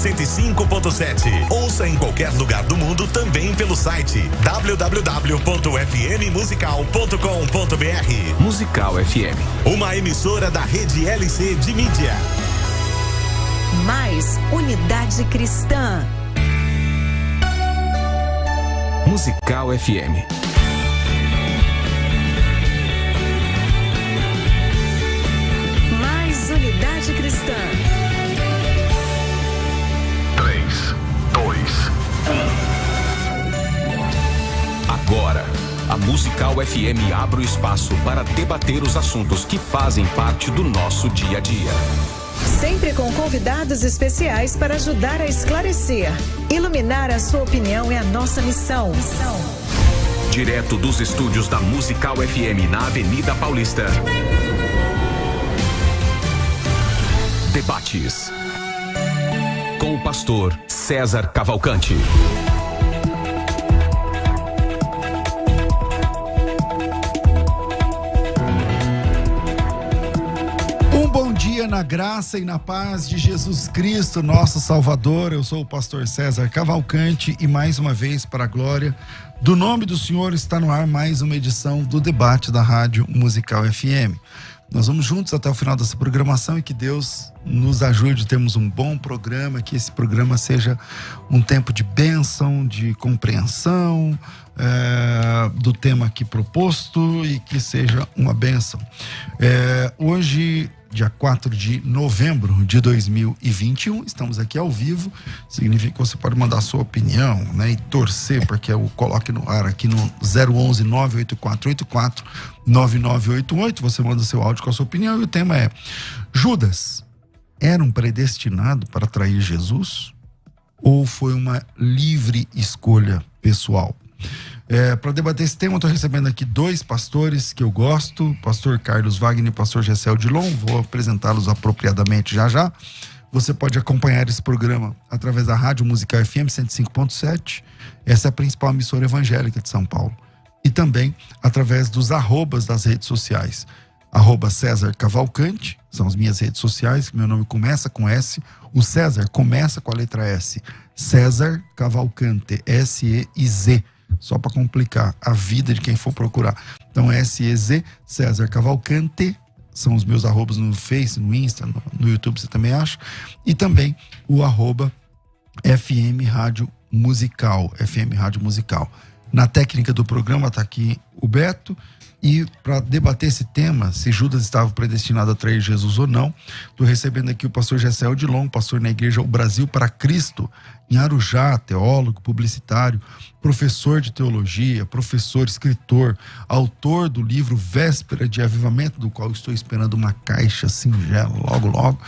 105.7. Ouça em qualquer lugar do mundo também pelo site www.fmmusical.com.br. Musical FM, uma emissora da rede LC de mídia. Mais unidade cristã. Musical FM. Mais unidade cristã. 3, 2, 1. Agora, a Musical FM abre o espaço para debater os assuntos que fazem parte do nosso dia a dia. Sempre com convidados especiais para ajudar a esclarecer. Iluminar a sua opinião é a nossa missão. Direto dos estúdios da Musical FM na Avenida Paulista. Debates. Com o pastor César Cavalcante. Bom dia na graça e na paz de Jesus Cristo, nosso Salvador. Eu sou o pastor César Cavalcante e mais uma vez, para a glória do nome do Senhor, está no ar mais uma edição do debate da Rádio Musical FM. Nós vamos juntos até o final dessa programação e que Deus nos ajude a termos um bom programa, que esse programa seja um tempo de bênção, de compreensão do tema aqui proposto e que seja uma bênção. Hoje, dia 4 de novembro de 2021, estamos aqui ao vivo. Significa que você pode mandar a sua opinião, né, e torcer para que eu coloque no ar aqui no 011 98484 9988. Você manda seu áudio com a sua opinião e o tema é: Judas era um predestinado para trair Jesus ou foi uma livre escolha pessoal? Para debater esse tema, eu estou recebendo aqui dois pastores que eu gosto, pastor Carlos Wagner e pastor Gessel Dilon. Vou apresentá-los apropriadamente já já. Você pode acompanhar esse programa através da Rádio Musical FM 105.7. Essa é a principal emissora evangélica de São Paulo. E também através dos arrobas das redes sociais. Arroba César Cavalcante, são as minhas redes sociais, meu nome começa com S, o César começa com a letra S. César Cavalcante, S-E-I-Z. Só para complicar a vida de quem for procurar. Então, S-E-Z, César Cavalcante, são os meus arrobas no Face, no Insta, no YouTube você também acha. E também o arroba FM Rádio Musical, FM Rádio Musical. Na técnica do programa está aqui o Beto. E para debater esse tema, se Judas estava predestinado a trair Jesus ou não, estou recebendo aqui o pastor Gessel Dilon, pastor na igreja O Brasil para Cristo, em Arujá, teólogo, publicitário, professor de teologia, professor, escritor, autor do livro Véspera de Avivamento, do qual estou esperando uma caixa singela logo logo,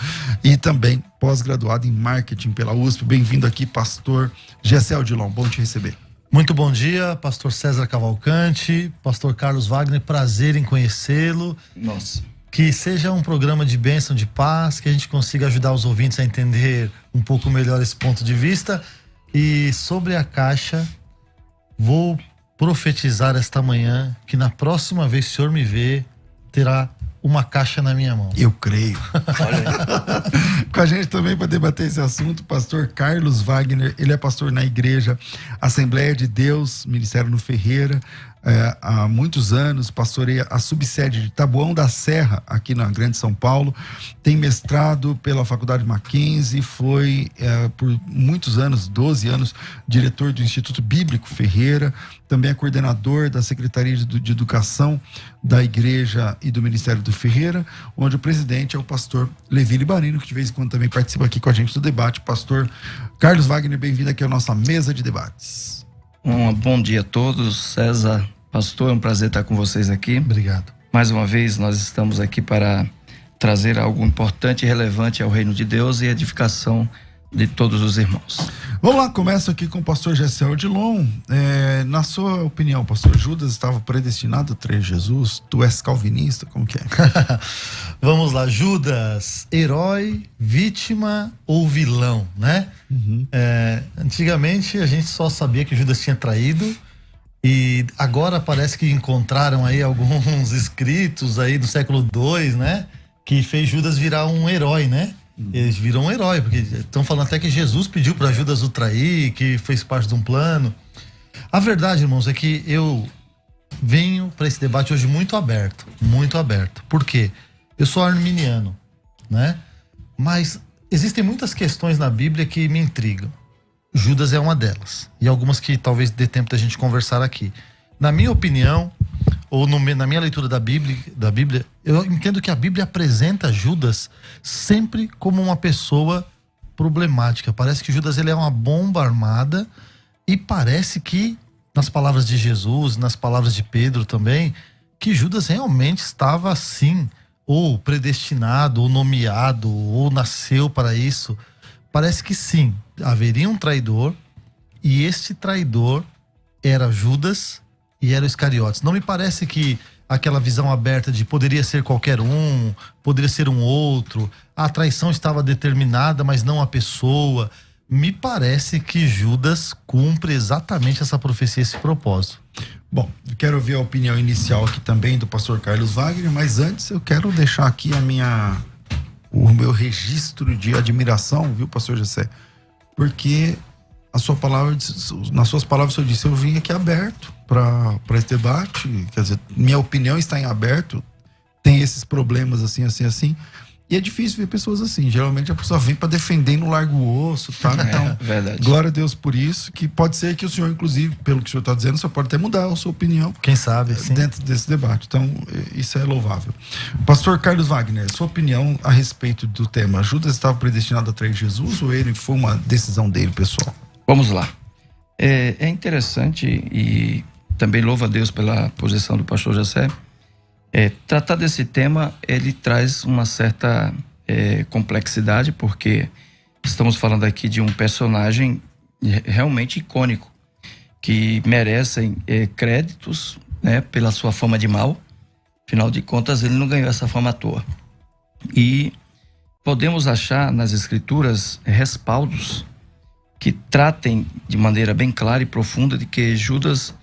e também pós-graduado em marketing pela USP. Bem-vindo aqui, pastor Gessel Dilon, bom te receber. Muito bom dia, pastor César Cavalcante, pastor Carlos Wagner, prazer em conhecê-lo. Nossa. Que seja um programa de bênção, de paz, que a gente consiga ajudar os ouvintes a entender um pouco melhor esse ponto de vista. E sobre a caixa, vou profetizar esta manhã que na próxima vez que o senhor me ver, terá uma caixa na minha mão. Eu creio. Com a gente também para debater esse assunto, pastor Carlos Wagner. Ele é pastor na igreja Assembleia de Deus, Ministério no Ferreira. Há muitos anos, pastoreia a subsede de Taboão da Serra, aqui na Grande São Paulo. Tem mestrado pela Faculdade Mackenzie, foi por muitos anos, 12 anos, diretor do Instituto Bíblico Ferreira. Também é coordenador da Secretaria de Educação da Igreja e do Ministério do Ferreira, onde o presidente é o pastor Levi Libarino, que de vez em quando também participa aqui com a gente do debate. Pastor Carlos Wagner, bem-vindo aqui à nossa mesa de debates. Um bom dia a todos, César, pastor, é um prazer estar com vocês aqui. Obrigado. Mais uma vez nós estamos aqui para trazer algo importante e relevante ao reino de Deus e edificação de todos os irmãos. Vamos lá, começo aqui com o pastor Gessel Dilon. Na sua opinião, pastor, Judas estava predestinado a trair Jesus? Tu és calvinista? Como que é? Vamos lá, Judas, herói, vítima ou vilão, né? Uhum. Antigamente a gente só sabia que Judas tinha traído, e agora parece que encontraram aí alguns escritos aí do século II, né? Que fez Judas virar um herói, né? Ele virou um herói, porque estão falando até que Jesus pediu para Judas o trair, que fez parte de um plano. A verdade, irmãos, é que eu venho para esse debate hoje muito aberto. Muito aberto. Por quê? Eu sou arminiano, né? Mas existem muitas questões na Bíblia que me intrigam. Judas é uma delas. E algumas que talvez dê tempo da gente conversar aqui. Na minha opinião, ou na minha leitura da Bíblia, eu entendo que a Bíblia apresenta Judas sempre como uma pessoa problemática. Parece que Judas ele é uma bomba armada e parece que, nas palavras de Jesus, nas palavras de Pedro também, que Judas realmente estava assim, ou predestinado, ou nomeado, ou nasceu para isso. Parece que sim, haveria um traidor e este traidor era Judas e era o Iscariotes. Não me parece que aquela visão aberta de poderia ser qualquer um, poderia ser um outro, a traição estava determinada, mas não a pessoa. Me parece que Judas cumpre exatamente essa profecia, esse propósito. Bom, eu quero ouvir a opinião inicial aqui também do pastor Carlos Wagner, mas antes eu quero deixar aqui o meu registro de admiração, viu, pastor José? Porque a sua palavra, nas suas palavras, o senhor disse, eu vim aqui aberto para esse debate, quer dizer, minha opinião está em aberto, tem esses problemas assim, e é difícil ver pessoas assim, geralmente a pessoa vem para defender no largo osso, tá? Então, verdade. Glória a Deus por isso, que pode ser que o senhor, inclusive, pelo que o senhor está dizendo, o senhor pode até mudar a sua opinião. Quem sabe, sim. Dentro desse debate, então isso é louvável. Pastor Carlos Wagner, sua opinião a respeito do tema, Judas estava predestinado a trair Jesus ou ele foi uma decisão dele, pessoal? Vamos lá. É interessante e também louvo a Deus pela posição do pastor José. Tratar desse tema, ele traz uma certa complexidade, porque estamos falando aqui de um personagem realmente icônico, que merecem créditos, né, pela sua fama de mal. Afinal de contas, ele não ganhou essa fama à toa. E podemos achar nas escrituras respaldos que tratem de maneira bem clara e profunda de que Judas,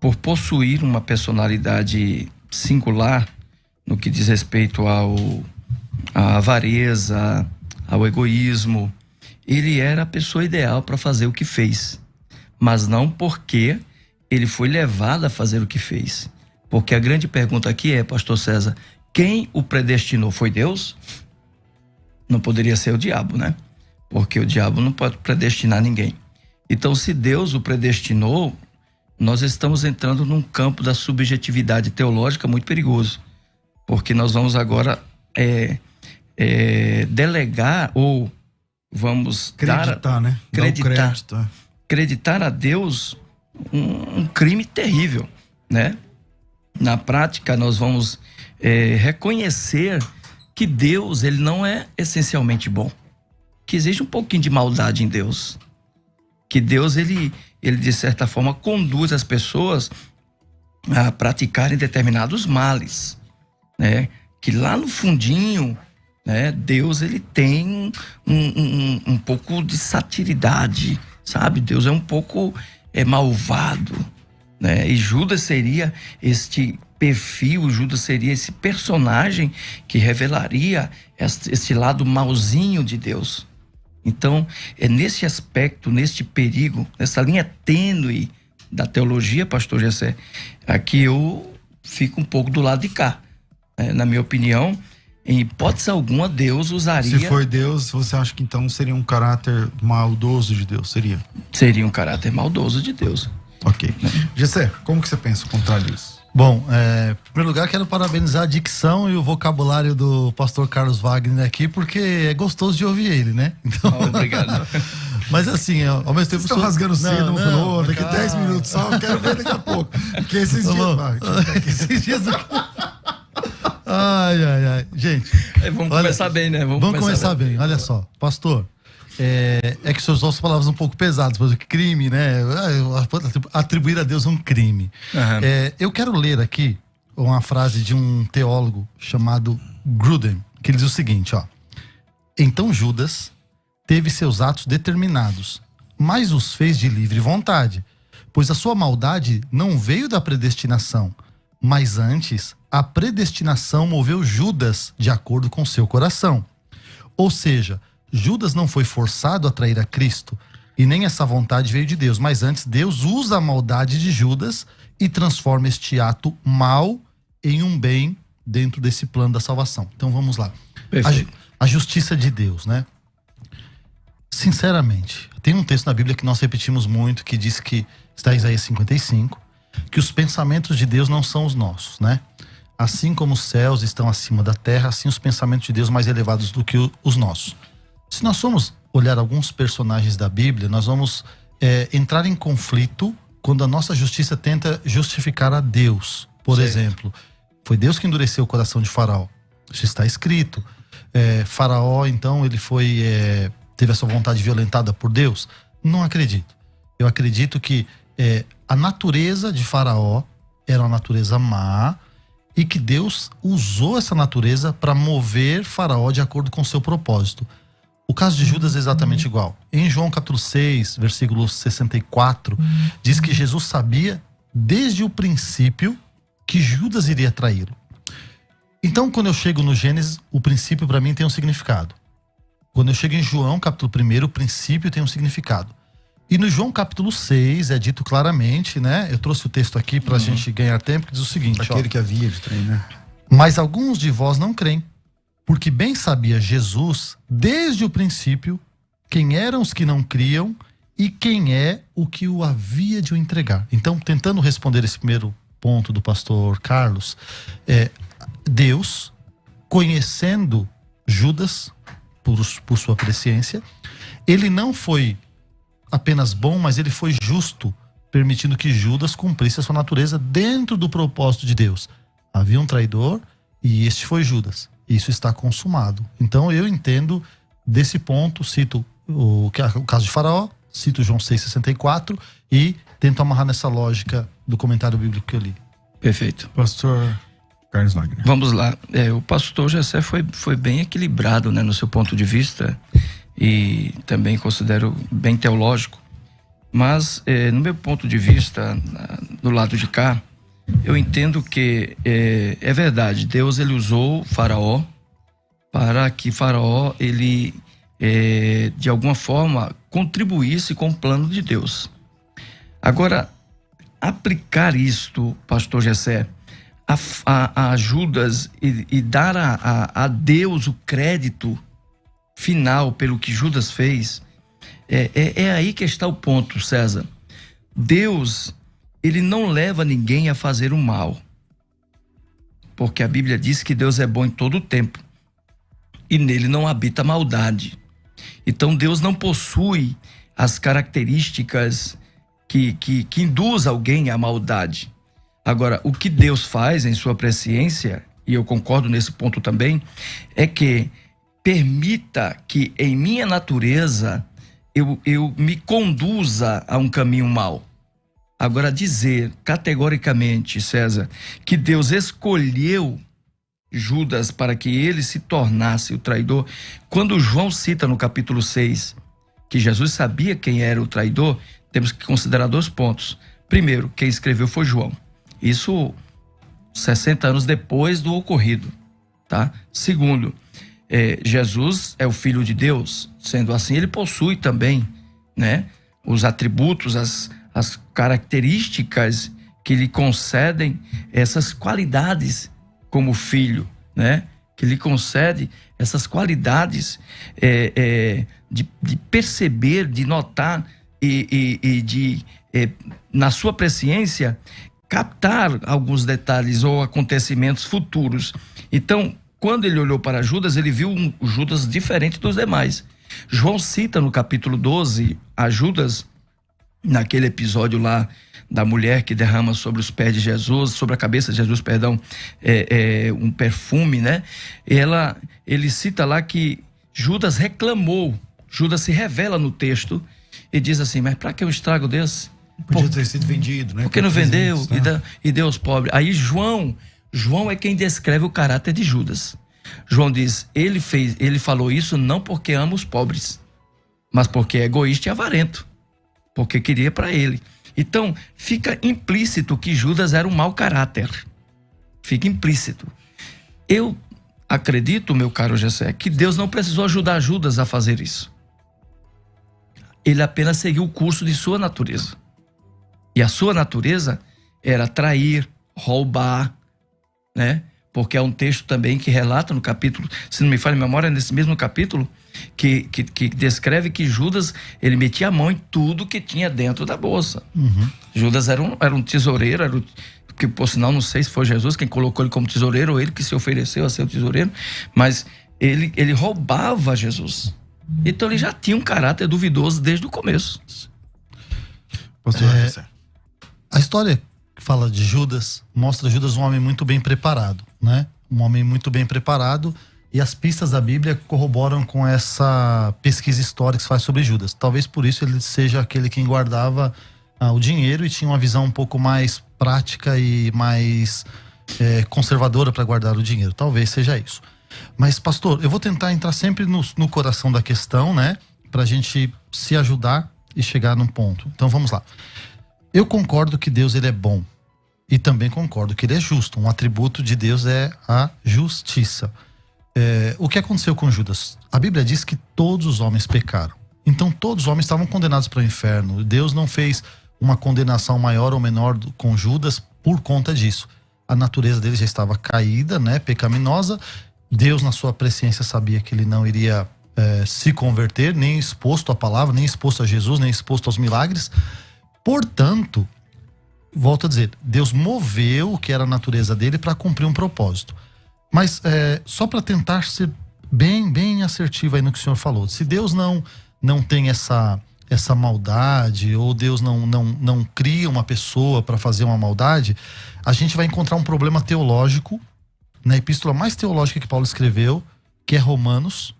por possuir uma personalidade singular no que diz respeito à avareza, ao egoísmo, ele era a pessoa ideal para fazer o que fez, mas não porque ele foi levado a fazer o que fez. Porque a grande pergunta aqui é, pastor César, quem o predestinou? Foi Deus? Não poderia ser o diabo, né? Porque o diabo não pode predestinar ninguém. Então, se Deus o predestinou, nós estamos entrando num campo da subjetividade teológica muito perigoso, porque nós vamos agora delegar ou vamos acreditar a Deus um crime terrível, né? Na prática, nós vamos reconhecer que Deus, ele não é essencialmente bom, que existe um pouquinho de maldade em Deus, que Deus, ele de certa forma conduz as pessoas a praticarem determinados males, né? Que lá no fundinho, né, Deus, ele tem um pouco de satiridade, sabe? Deus é um pouco malvado, né? E Judas seria este perfil, Judas seria esse personagem que revelaria esse lado malzinho de Deus. Então, é nesse aspecto, neste perigo, nessa linha tênue da teologia, pastor Jessé, aqui eu fico um pouco do lado de cá. Na minha opinião, em hipótese alguma, Deus usaria... Se foi Deus, você acha que então seria um caráter maldoso de Deus? Seria um caráter maldoso de Deus. Ok. Jessé, como que você pensa o contrário disso? Bom, em primeiro lugar, quero parabenizar a dicção e o vocabulário do pastor Carlos Wagner aqui, porque é gostoso de ouvir ele, né? Então... Obrigado. Mas assim, ao mesmo tempo... Vocês estão rasgando cedo um pro outro, daqui 10 minutos só, eu quero ver daqui a pouco. Porque esses dias... Esses dias... Ai. Gente... Vamos começar bem, né? Vamos começar bem. Olha só, pastor... É que seus usam palavras um pouco pesadas, por exemplo, crime, né? Atribuir a Deus um crime. Uhum. Eu quero ler aqui uma frase de um teólogo chamado Grudem, que ele diz o seguinte, ó: então Judas teve seus atos determinados, mas os fez de livre vontade, pois a sua maldade não veio da predestinação, mas antes a predestinação moveu Judas de acordo com seu coração. Ou seja, Judas não foi forçado a trair a Cristo, e nem essa vontade veio de Deus, mas antes Deus usa a maldade de Judas e transforma este ato mal em um bem dentro desse plano da salvação. Então vamos lá. A justiça de Deus, né? Sinceramente, tem um texto na Bíblia que nós repetimos muito, que diz que, está em Isaías 55, que os pensamentos de Deus não são os nossos, né? Assim como os céus estão acima da terra, assim os pensamentos de Deus mais elevados do que os nossos. Se nós formos olhar alguns personagens da Bíblia, nós vamos entrar em conflito quando a nossa justiça tenta justificar a Deus. Por exemplo, foi Deus que endureceu o coração de Faraó. Isso está escrito. Faraó, então, ele teve a sua vontade violentada por Deus? Não acredito. Eu acredito que a natureza de Faraó era uma natureza má e que Deus usou essa natureza para mover Faraó de acordo com o seu propósito. O caso de Judas é exatamente igual. Em João capítulo 6, versículo 64, diz que Jesus sabia desde o princípio que Judas iria traí-lo. Então, quando eu chego no Gênesis, o princípio para mim tem um significado. Quando eu chego em João capítulo 1, o princípio tem um significado. E no João capítulo 6 é dito claramente, né? Eu trouxe o texto aqui pra gente ganhar tempo, que diz o seguinte: aquele que havia de trair, né? Mas alguns de vós não creem, porque bem sabia Jesus, desde o princípio, quem eram os que não criam e quem é o que o havia de o entregar. Então, tentando responder esse primeiro ponto do pastor Carlos, Deus, conhecendo Judas, por sua presciência, ele não foi apenas bom, mas ele foi justo, permitindo que Judas cumprisse a sua natureza dentro do propósito de Deus. Havia um traidor e este foi Judas. Isso está consumado. Então eu entendo desse ponto, cito o caso de Faraó, cito João 6,64 e tento amarrar nessa lógica do comentário bíblico que eu li. Perfeito. Pastor Carlos Wagner. Vamos lá. O pastor Jessé foi bem equilibrado, né, no seu ponto de vista, e também considero bem teológico. Mas, no meu ponto de vista, do lado de cá, eu entendo que é verdade, Deus ele usou Faraó para que Faraó ele de alguma forma contribuísse com o plano de Deus. Agora, aplicar isto, pastor Jessé, a Judas e dar a Deus o crédito final pelo que Judas fez, é aí que está o ponto, César. Deus, ele não leva ninguém a fazer o mal, porque a Bíblia diz que Deus é bom em todo o tempo e nele não habita maldade. Então Deus não possui as características que induz alguém à maldade. Agora, o que Deus faz em sua presciência, e eu concordo nesse ponto também, é que permita que em minha natureza eu me conduza a um caminho mau. Agora, dizer categoricamente, César, que Deus escolheu Judas para que ele se tornasse o traidor, quando João cita no capítulo 6 que Jesus sabia quem era o traidor, temos que considerar 2 pontos. Primeiro, quem escreveu foi João. Isso 60 anos depois do ocorrido, tá? Segundo, Jesus é o Filho de Deus, sendo assim, ele possui também, né, os atributos, as características que lhe concedem essas qualidades como filho, né? Que lhe concede essas qualidades de perceber, de notar e de, na sua presciência, captar alguns detalhes ou acontecimentos futuros. Então, quando ele olhou para Judas, ele viu um Judas diferente dos demais. João cita no capítulo 12 a Judas, naquele episódio lá da mulher que derrama sobre os pés de Jesus, sobre a cabeça de Jesus, perdão, um perfume, né? Ele cita lá que Judas reclamou. Judas se revela no texto e diz assim: mas para que um estrago desse? Podia ter sido vendido, né? Por que não vendeu e deu aos pobres? Aí João é quem descreve o caráter de Judas. João diz, ele falou isso não porque ama os pobres, mas porque é egoísta e avarento, porque queria para ele. Então, fica implícito que Judas era um mau caráter. Fica implícito. Eu acredito, meu caro Gessé, que Deus não precisou ajudar Judas a fazer isso. Ele apenas seguiu o curso de sua natureza. E a sua natureza era trair, roubar, né? Porque é um texto também que relata no capítulo, se não me falha a memória, nesse mesmo capítulo, que descreve que Judas, ele metia a mão em tudo que tinha dentro da bolsa. Judas era um tesoureiro, que por sinal não sei se foi Jesus quem colocou ele como tesoureiro ou ele que se ofereceu a ser o tesoureiro, mas ele roubava Jesus. Então ele já tinha um caráter duvidoso desde o começo. A história que fala de Judas mostra Judas um homem muito bem preparado, né? Um homem muito bem preparado, e as pistas da Bíblia corroboram com essa pesquisa histórica que se faz sobre Judas. Talvez por isso ele seja aquele quem guardava o dinheiro e tinha uma visão um pouco mais prática e mais conservadora para guardar o dinheiro. Talvez seja isso. Mas, pastor, eu vou tentar entrar sempre no coração da questão, né? Pra gente se ajudar e chegar num ponto. Então vamos lá. Eu concordo que Deus, ele é bom. E também concordo que ele é justo. Um atributo de Deus é a justiça. O que aconteceu com Judas? A Bíblia diz que todos os homens pecaram. Então todos os homens estavam condenados para o inferno. Deus não fez uma condenação maior ou menor com Judas por conta disso. A natureza dele já estava caída, né? Pecaminosa. Deus, na sua presciência, sabia que ele não iria se converter, nem exposto à palavra, nem exposto a Jesus, nem exposto aos milagres. Portanto, volto a dizer, Deus moveu o que era a natureza dele para cumprir um propósito. Mas só para tentar ser bem assertivo aí no que o senhor falou, se Deus não tem essa maldade, ou Deus não cria uma pessoa para fazer uma maldade, a gente vai encontrar um problema teológico na epístola mais teológica que Paulo escreveu, que é Romanos.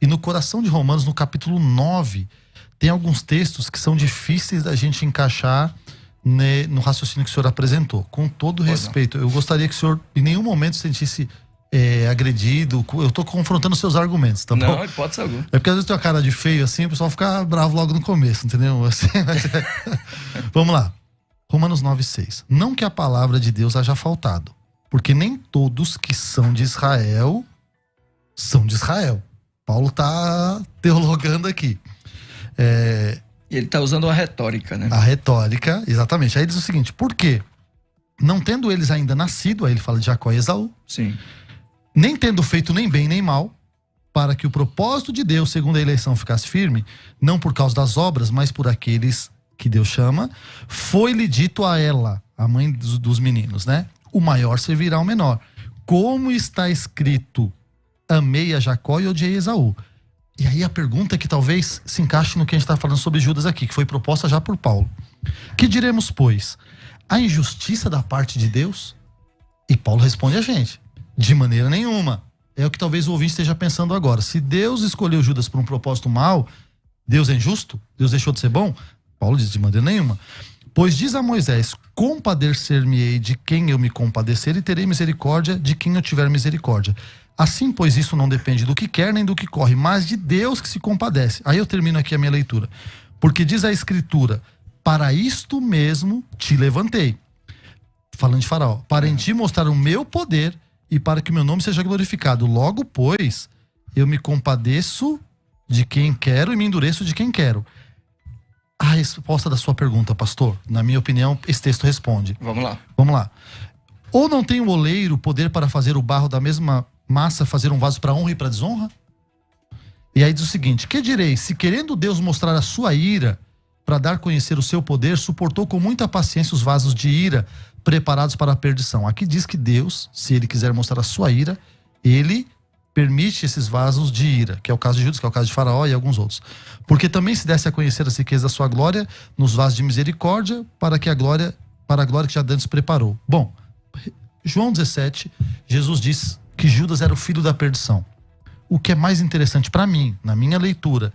E no coração de Romanos, no capítulo 9, tem alguns textos que são difíceis da gente encaixar no raciocínio que o senhor apresentou. Com todo respeito, eu gostaria que o senhor em nenhum momento se sentisse agredido. Eu tô confrontando seus argumentos, tá bom? Não, hipótese alguma. É porque às vezes tem uma cara de feio assim, o pessoal fica bravo logo no começo, entendeu? Assim, Vamos lá. Romanos 9:6. Não que a palavra de Deus haja faltado, porque nem todos que são de Israel são de Israel. Paulo tá teologando aqui. Ele tá usando a retórica, né? A retórica, exatamente. Aí diz o seguinte: por quê? Não tendo eles ainda nascido, aí ele fala de Jacó e Esaú. Sim. Nem tendo feito nem bem nem mal, para que o propósito de Deus, segundo a eleição, ficasse firme, não por causa das obras, mas por aqueles que Deus chama, foi-lhe dito a ela, a mãe dos meninos, né? O maior servirá ao menor. Como está escrito, amei a Jacó e odiei a Esaú. E aí a pergunta que talvez se encaixe no que a gente está falando sobre Judas aqui, que foi proposta já por Paulo. Que diremos, pois? A injustiça da parte de Deus? E Paulo responde a gente: de maneira nenhuma. É o que talvez o ouvinte esteja pensando agora. Se Deus escolheu Judas por um propósito mau, Deus é injusto? Deus deixou de ser bom? Paulo diz: de maneira nenhuma. Pois diz a Moisés: compadecer-me-ei de quem eu me compadecer e terei misericórdia de quem eu tiver misericórdia. Assim, pois, isso não depende do que quer nem do que corre, mas de Deus que se compadece. Aí eu termino aqui a minha leitura. Porque diz a Escritura: para isto mesmo te levantei. Falando de Faraó. Para em ti mostrar o meu poder e para que o meu nome seja glorificado. Logo, pois, eu me compadeço de quem quero e me endureço de quem quero. A resposta da sua pergunta, pastor, na minha opinião, esse texto responde. Vamos lá. Vamos lá. Ou não tem o oleiro poder para fazer o barro da mesma massa, fazer um vaso para honra e para desonra? E aí diz o seguinte: que direi, se querendo Deus mostrar a sua ira, para dar a conhecer o seu poder, suportou com muita paciência os vasos de ira, preparados para a perdição. Aqui diz que Deus, se ele quiser mostrar a sua ira, ele permite esses vasos de ira, que é o caso de Judas, que é o caso de Faraó e alguns outros. Porque também se desse a conhecer as riquezas da sua glória, nos vasos de misericórdia, para a glória que já antes preparou. Bom, João 17, Jesus diz que Judas era o filho da perdição. O que é mais interessante para mim, na minha leitura,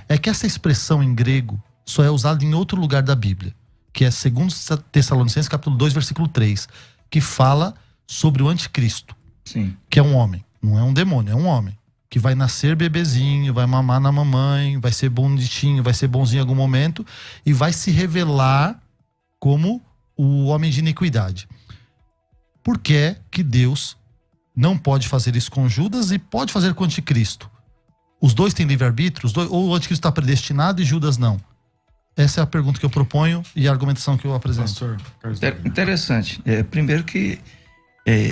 é que essa expressão em grego só é usada em outro lugar da Bíblia, que é 2 Tessalonicenses capítulo 2, versículo 3, que fala sobre o anticristo. Sim. Que é um homem, não é um demônio, é um homem, que vai nascer bebezinho, vai mamar na mamãe, vai ser bonitinho, vai ser bonzinho em algum momento, e vai se revelar como o homem de iniquidade. Por que que Deus não pode fazer isso com Judas e pode fazer com o anticristo. Os dois têm livre-arbítrio? Ou o anticristo está predestinado e Judas não? Essa é a pergunta que eu proponho e a argumentação que eu apresento. Pastor Carlos. Interessante. Primeiro que,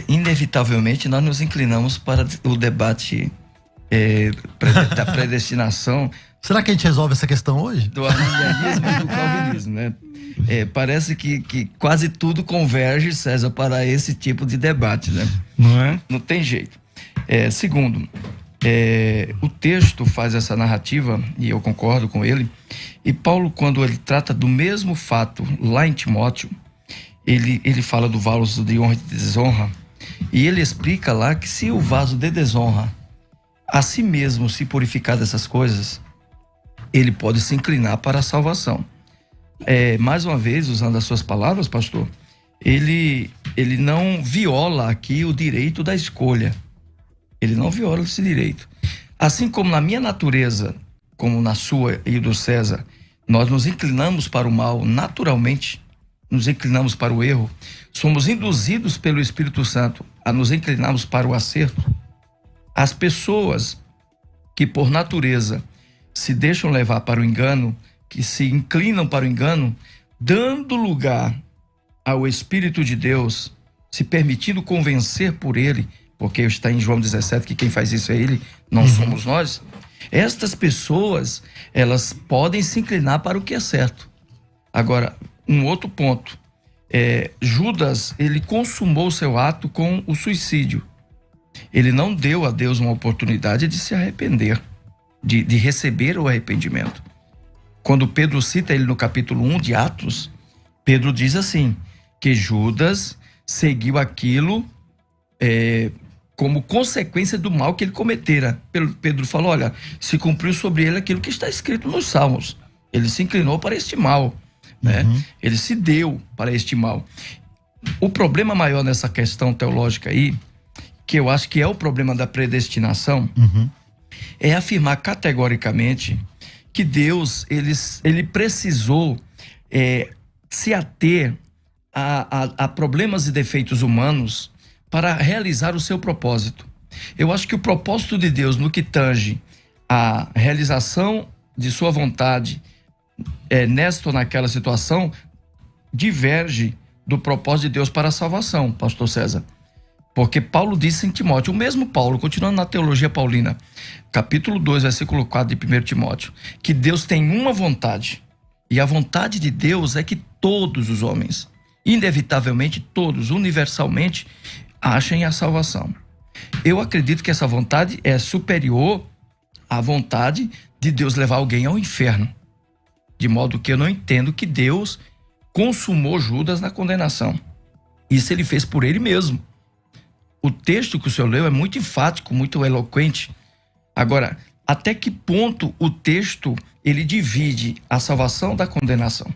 inevitavelmente, nós nos inclinamos para o debate da predestinação. Será que a gente resolve essa questão hoje? Do arminianismo e do calvinismo, né? Parece que quase tudo converge, César, para esse tipo de debate, né? Não é? Não tem jeito. Segundo, o texto faz essa narrativa, e eu concordo com ele, e Paulo, quando ele trata do mesmo fato lá em Timóteo, ele fala do vaso de honra e de desonra, e ele explica lá que se o vaso de desonra a si mesmo se purificar dessas coisas, ele pode se inclinar para a salvação. Mais uma vez, usando as suas palavras, pastor, ele não viola aqui o direito da escolha. Ele não viola esse direito. Assim como na minha natureza, como na sua e do César, nós nos inclinamos para o mal naturalmente, nos inclinamos para o erro, somos induzidos pelo Espírito Santo a nos inclinarmos para o acerto. As pessoas que por natureza se deixam levar para o engano, que se inclinam para o engano, dando lugar ao Espírito de Deus, se permitindo convencer por ele, porque está em João 17 que quem faz isso é ele, não somos nós. Estas pessoas, elas podem se inclinar para o que é certo. Agora, um outro ponto, Judas, ele consumou seu ato com o suicídio. Ele não deu a Deus uma oportunidade de se arrepender, de receber o arrependimento. Quando Pedro cita ele no capítulo 1 de Atos, Pedro diz assim, que Judas seguiu aquilo como consequência do mal que ele cometera. Pedro falou, olha, se cumpriu sobre ele aquilo que está escrito nos Salmos. Ele se inclinou para este mal, né? Ele se deu para este mal. O problema maior nessa questão teológica aí, que eu acho que é o problema da predestinação, é afirmar categoricamente que Deus, ele precisou se ater a problemas e defeitos humanos para realizar o seu propósito. Eu acho que o propósito de Deus no que tange a realização de sua vontade nesta ou naquela situação diverge do propósito de Deus para a salvação, pastor César. Porque Paulo disse em Timóteo, o mesmo Paulo, continuando na teologia paulina, capítulo 2, versículo 4 de 1 Timóteo, que Deus tem uma vontade, e a vontade de Deus é que todos os homens, inevitavelmente todos, universalmente, achem a salvação. Eu acredito que essa vontade é superior à vontade de Deus levar alguém ao inferno, de modo que eu não entendo que Deus consumou Judas na condenação. Isso ele fez por ele mesmo. O texto que o senhor leu é muito enfático, muito eloquente. Agora, até que ponto o texto ele divide a salvação da condenação?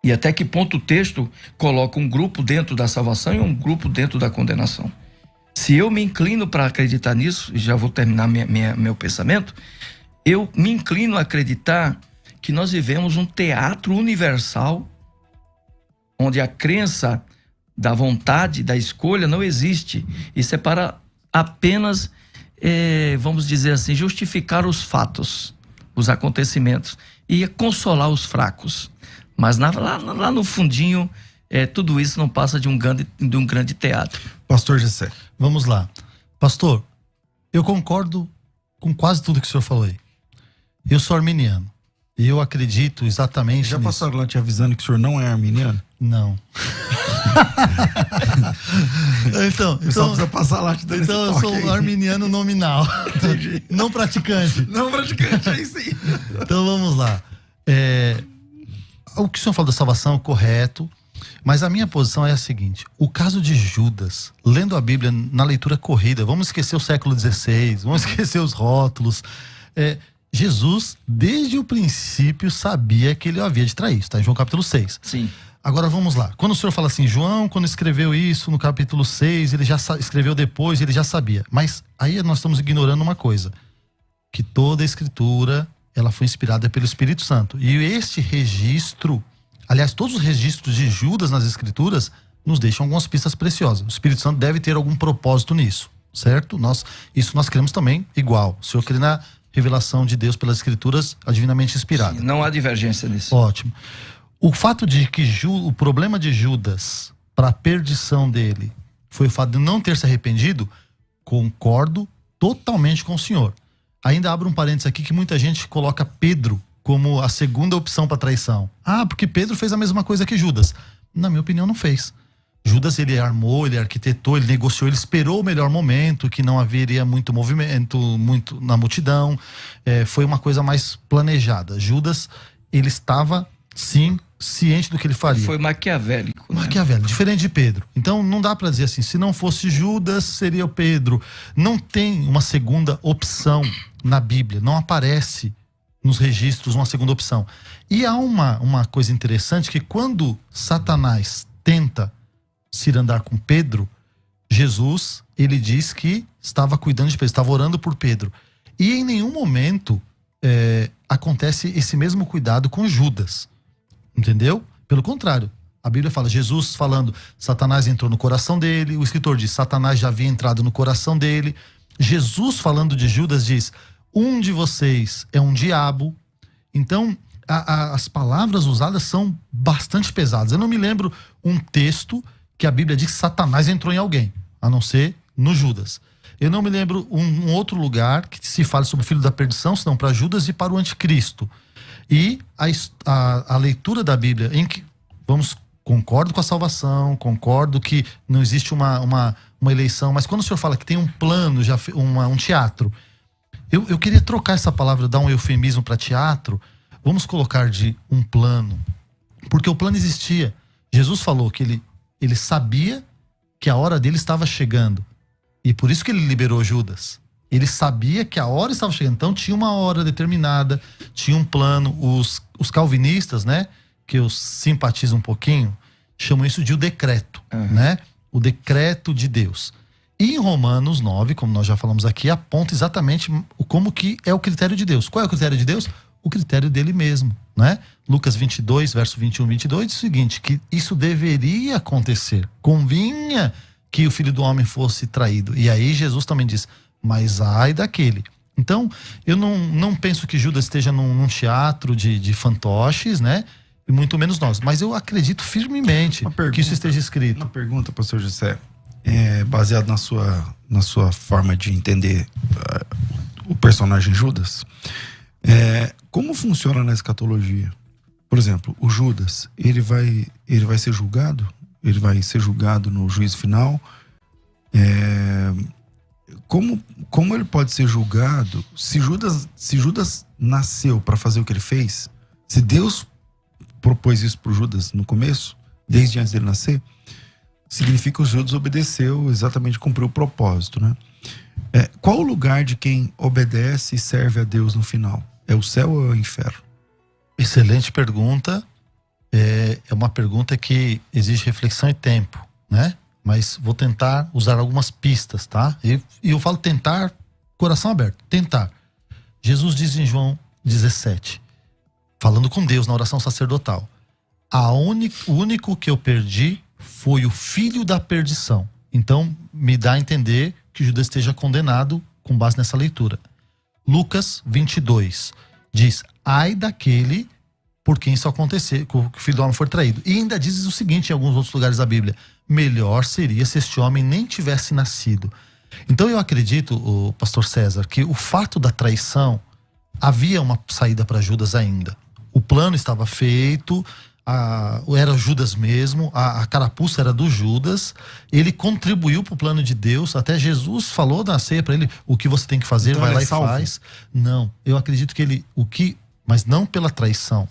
E até que ponto o texto coloca um grupo dentro da salvação e um grupo dentro da condenação? Se eu me inclino para acreditar nisso, e já vou terminar meu pensamento, eu me inclino a acreditar que nós vivemos um teatro universal onde a crença da vontade, da escolha não existe. Isso é para apenas, vamos dizer assim, justificar os fatos, os acontecimentos e consolar os fracos. Mas lá no fundinho, tudo isso não passa de um grande teatro. Pastor Gessé. Vamos lá. Pastor, eu concordo com quase tudo que o senhor falou aí. Eu sou arminiano. E eu acredito exatamente Já nisso. passaram lá te avisando que o senhor não é arminiano? Não. Então Só precisa passar lá te dando então eu sou um arminiano nominal. Entendi. Não praticante. Não praticante, é isso aí. Então vamos lá. O que o senhor falou da salvação é correto, mas a minha posição é a seguinte: o caso de Judas, lendo a Bíblia na leitura corrida, vamos esquecer o século XVI, vamos esquecer os rótulos. Jesus, desde o princípio, sabia que ele havia de trair. Está em João capítulo 6. Sim. Agora vamos lá. Quando o senhor fala assim, João, quando escreveu isso no capítulo 6, ele já escreveu depois, ele já sabia. Mas aí nós estamos ignorando uma coisa: que toda a escritura, ela foi inspirada pelo Espírito Santo. E este registro, aliás, todos os registros de Judas nas escrituras nos deixam algumas pistas preciosas. O Espírito Santo deve ter algum propósito nisso, certo? Isso nós cremos também igual. O Senhor crê na revelação de Deus pelas Escrituras, a divinamente inspirada. Sim, não há divergência nisso. Ótimo. O fato de que o problema de Judas para a perdição dele foi o fato de não ter se arrependido, concordo totalmente com o senhor. Ainda abro um parênteses aqui que muita gente coloca Pedro como a segunda opção para traição. Porque Pedro fez a mesma coisa que Judas. Na minha opinião, não fez. Judas, ele armou, ele arquitetou, ele negociou, ele esperou o melhor momento, que não haveria muito movimento, muito na multidão. Foi uma coisa mais planejada. Judas, ele estava, sim, ciente do que ele faria. Foi maquiavélico. Maquiavélico, diferente de Pedro. Então não dá para dizer assim, se não fosse Judas, seria o Pedro. Não tem uma segunda opção na Bíblia, não aparece nos registros uma segunda opção. E há uma coisa interessante, que quando Satanás tenta cirandar com Pedro, Jesus, ele diz que estava cuidando de Pedro, estava orando por Pedro. E em nenhum momento acontece esse mesmo cuidado com Judas. Entendeu? Pelo contrário, a Bíblia fala, Jesus falando, Satanás entrou no coração dele. O escritor diz, Satanás já havia entrado no coração dele. Jesus falando de Judas diz, um de vocês é um diabo. Então, as palavras usadas são bastante pesadas. Eu não me lembro um texto que a Bíblia diz que Satanás entrou em alguém, a não ser no Judas. Eu não me lembro um outro lugar que se fale sobre o filho da perdição, senão para Judas e para o anticristo. E a leitura da Bíblia, em que, concordo com a salvação, concordo que não existe uma eleição, mas quando o senhor fala que tem um plano, um teatro, eu queria trocar essa palavra, dar um eufemismo para teatro, vamos colocar de um plano, porque o plano existia. Jesus falou que ele sabia que a hora dele estava chegando, e por isso que ele liberou Judas. Ele sabia que a hora estava chegando, então tinha uma hora determinada, tinha um plano. Os calvinistas, né, que eu simpatizo um pouquinho, chamam isso de o decreto, né? O decreto de Deus. E em Romanos 9, como nós já falamos aqui, aponta exatamente como que é o critério de Deus. Qual é o critério de Deus? O critério dele mesmo, né? Lucas 22, verso 21 e 22, diz o seguinte, que isso deveria acontecer. Convinha que o Filho do Homem fosse traído. E aí Jesus também diz, mas ai daquele. Então, eu não penso que Judas esteja num teatro de fantoches, né? E muito menos nós. Mas eu acredito firmemente que isso esteja escrito. Uma pergunta, pastor José, baseado na sua forma de entender o personagem Judas. Como funciona na escatologia? Por exemplo, o Judas, ele vai ser julgado? Ele vai ser julgado no juízo final? Como ele pode ser julgado se Judas nasceu para fazer o que ele fez? Se Deus propôs isso para Judas no começo, desde antes dele nascer, significa que o Judas obedeceu, exatamente cumpriu o propósito, né? Qual o lugar de quem obedece e serve a Deus no final? É o céu ou é o inferno? Excelente pergunta. É uma pergunta que exige reflexão e tempo, né? Mas vou tentar usar algumas pistas, tá? E eu falo tentar, coração aberto, tentar. Jesus diz em João 17, falando com Deus na oração sacerdotal, o único que eu perdi foi o filho da perdição. Então, me dá a entender que Judas esteja condenado com base nessa leitura. Lucas 22 diz, ai daquele por quem isso acontecer, que o filho do homem for traído. E ainda diz o seguinte em alguns outros lugares da Bíblia, melhor seria se este homem nem tivesse nascido. Então eu acredito, o pastor César, que o fato da traição, havia uma saída para Judas ainda. O plano estava feito, era Judas mesmo, a carapuça era do Judas, ele contribuiu para o plano de Deus, até Jesus falou na ceia para ele, o que você tem que fazer, então vai lá e faz. Não, eu acredito que mas não pela traição,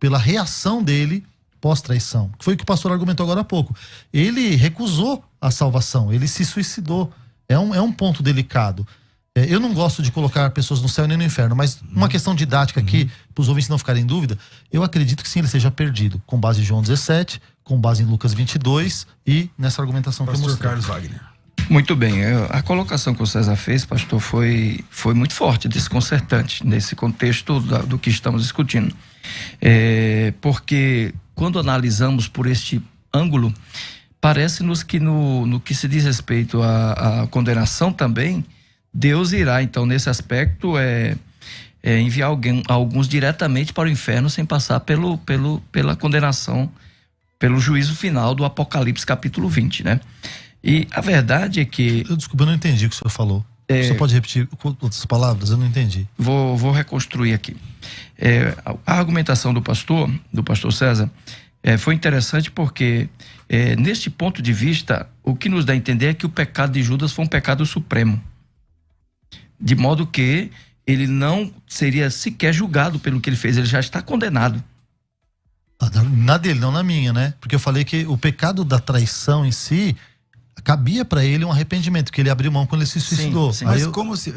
pela reação dele pós-traição. Foi o que o pastor argumentou agora há pouco. Ele recusou a salvação, ele se suicidou. É um ponto delicado. Eu não gosto de colocar pessoas no céu nem no inferno, mas uma questão didática aqui, para os ouvintes não ficarem em dúvida, eu acredito que sim, ele seja perdido, com base em João 17, com base em Lucas 22 e nessa argumentação pastor que eu mostrei. Carlos Wagner. Muito bem, a colocação que o César fez, pastor, foi muito forte, desconcertante, nesse contexto do que estamos discutindo. Porque quando analisamos por este ângulo, parece-nos que no que se diz respeito à condenação também, Deus irá, então, nesse aspecto, enviar alguns diretamente para o inferno sem passar pela condenação, pelo juízo final do Apocalipse capítulo 20, né? E a verdade é que... Desculpa, eu não entendi o que o senhor falou. Você pode repetir com outras palavras? Eu não entendi. Vou reconstruir aqui. A argumentação do pastor César, foi interessante porque, neste ponto de vista, o que nos dá a entender é que o pecado de Judas foi um pecado supremo. De modo que ele não seria sequer julgado pelo que ele fez, ele já está condenado. Na dele, não na minha, né? Porque eu falei que o pecado da traição em si, cabia para ele um arrependimento, que ele abriu mão quando ele se suicidou. Sim. Mas como se...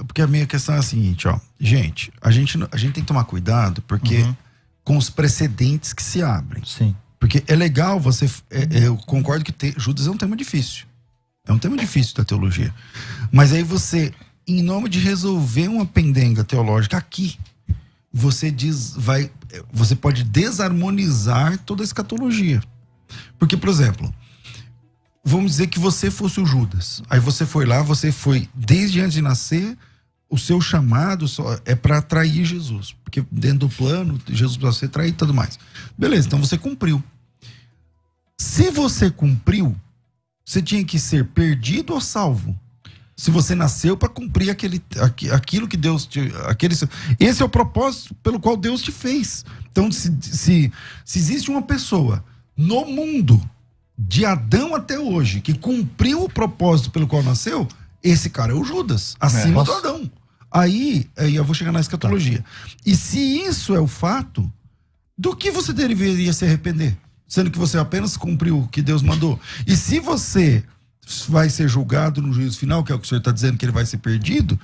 Porque a minha questão é a seguinte, ó. Gente, a gente tem que tomar cuidado, porque com os precedentes que se abrem. Sim. Porque é legal você... eu concordo que Judas é um tema difícil. É um tema difícil da teologia. Mas aí você, em nome de resolver uma pendenga teológica aqui, você pode desarmonizar toda a escatologia. Porque, por exemplo, vamos dizer que você fosse o Judas. Aí você foi lá, desde antes de nascer, o seu chamado é para atrair Jesus. Porque dentro do plano, Jesus para você trair e tudo mais. Beleza, então você cumpriu. Se você cumpriu, você tinha que ser perdido ou salvo? Se você nasceu para cumprir aquilo que Deus te... Esse é o propósito pelo qual Deus te fez. Então, se existe uma pessoa no mundo, de Adão até hoje, que cumpriu o propósito pelo qual nasceu, esse cara é o Judas, acima do Adão. Aí eu vou chegar na escatologia. E se isso é o fato, do que você deveria se arrepender? Sendo que você apenas cumpriu o que Deus mandou. E se você vai ser julgado no juízo final, que é o que o senhor está dizendo que ele vai ser perdido,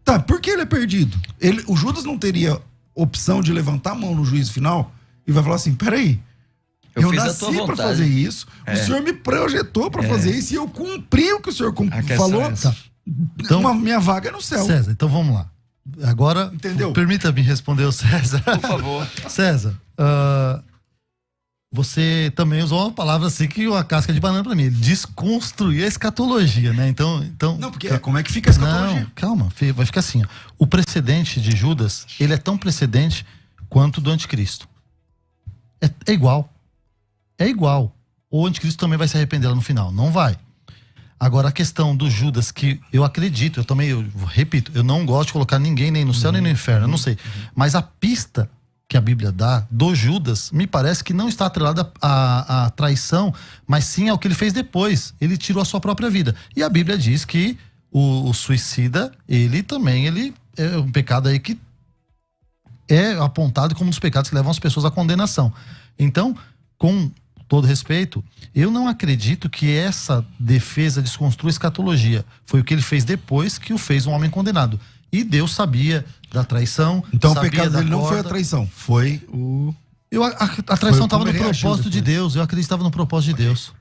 tá, por que ele é perdido? O Judas não teria opção de levantar a mão no juízo final e vai falar assim, peraí, eu nasci para fazer isso, o senhor me projetou para fazer isso e eu cumpri o que o senhor falou, tá. Então, minha vaga é no céu. César, então vamos lá. Agora, entendeu? Permita-me responder o César. Por favor. César, você também usou uma palavra assim que uma casca de banana para mim. Desconstruir a escatologia, né? Então... Não, porque como é que fica a escatologia? Não, calma, vai ficar assim. Ó. O precedente de Judas, ele é tão precedente quanto do anticristo. É igual. É igual. O anticristo também vai se arrepender lá no final. Não vai. Agora, a questão do Judas, que eu acredito, eu repito, eu não gosto de colocar ninguém nem no céu nem no inferno, eu não sei. Mas a pista que a Bíblia dá do Judas, me parece que não está atrelada à traição, mas sim ao que ele fez depois. Ele tirou a sua própria vida. E a Bíblia diz que o suicida, ele é um pecado aí que é apontado como um dos pecados que levam as pessoas à condenação. Então, com todo respeito, eu não acredito que essa defesa desconstrua a escatologia. Foi o que ele fez depois que o fez um homem condenado. E Deus sabia da traição. Então o pecado dele não foi a traição, foi o... A traição estava no propósito de Deus. Eu acreditava no propósito de Deus.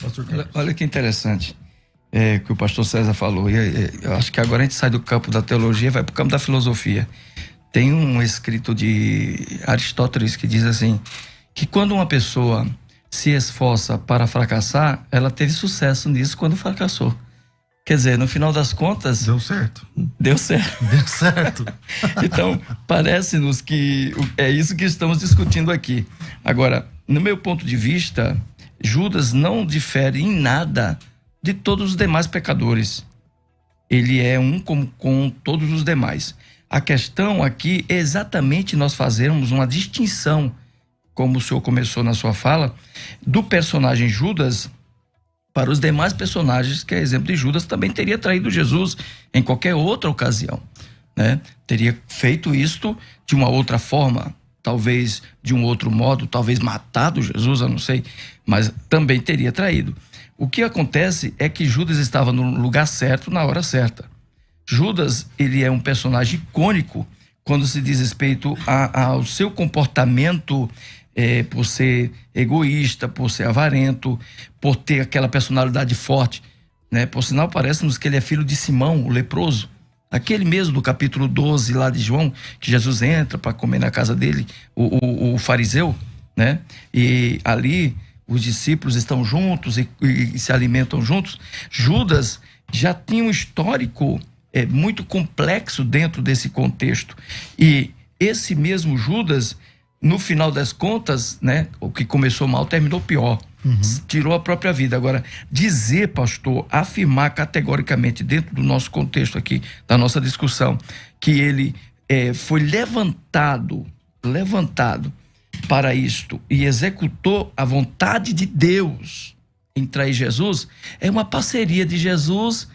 Olha que interessante que o pastor César falou. Eu acho que agora a gente sai do campo da teologia e vai para o campo da filosofia. Tem um escrito de Aristóteles que diz assim, que quando uma pessoa se esforça para fracassar, ela teve sucesso nisso quando fracassou. Quer dizer, no final das contas... Deu certo. Deu certo. Então, parece-nos que é isso que estamos discutindo aqui. Agora, no meu ponto de vista, Judas não difere em nada de todos os demais pecadores. Ele é um como com todos os demais. A questão aqui é exatamente nós fazermos uma distinção, como o senhor começou na sua fala, do personagem Judas para os demais personagens, que é exemplo de Judas, também teria traído Jesus em qualquer outra ocasião, né? Teria feito isto de uma outra forma, talvez de um outro modo, talvez matado Jesus, eu não sei, mas também teria traído. O que acontece é que Judas estava no lugar certo, na hora certa. Judas, ele é um personagem icônico quando se diz respeito ao seu comportamento, por ser egoísta, por ser avarento, por ter aquela personalidade forte, né? Por sinal, parece-nos que ele é filho de Simão, o leproso, aquele mesmo do capítulo 12 lá de João, que Jesus entra para comer na casa dele, o fariseu, né? E ali os discípulos estão juntos e se alimentam juntos. Judas já tinha um histórico muito complexo dentro desse contexto. E esse mesmo Judas, no final das contas, né, o que começou mal terminou pior. Tirou a própria vida. Agora, dizer, pastor, afirmar categoricamente dentro do nosso contexto aqui, da nossa discussão, que ele foi levantado para isto e executou a vontade de Deus em trair Jesus, é uma parceria de Jesus,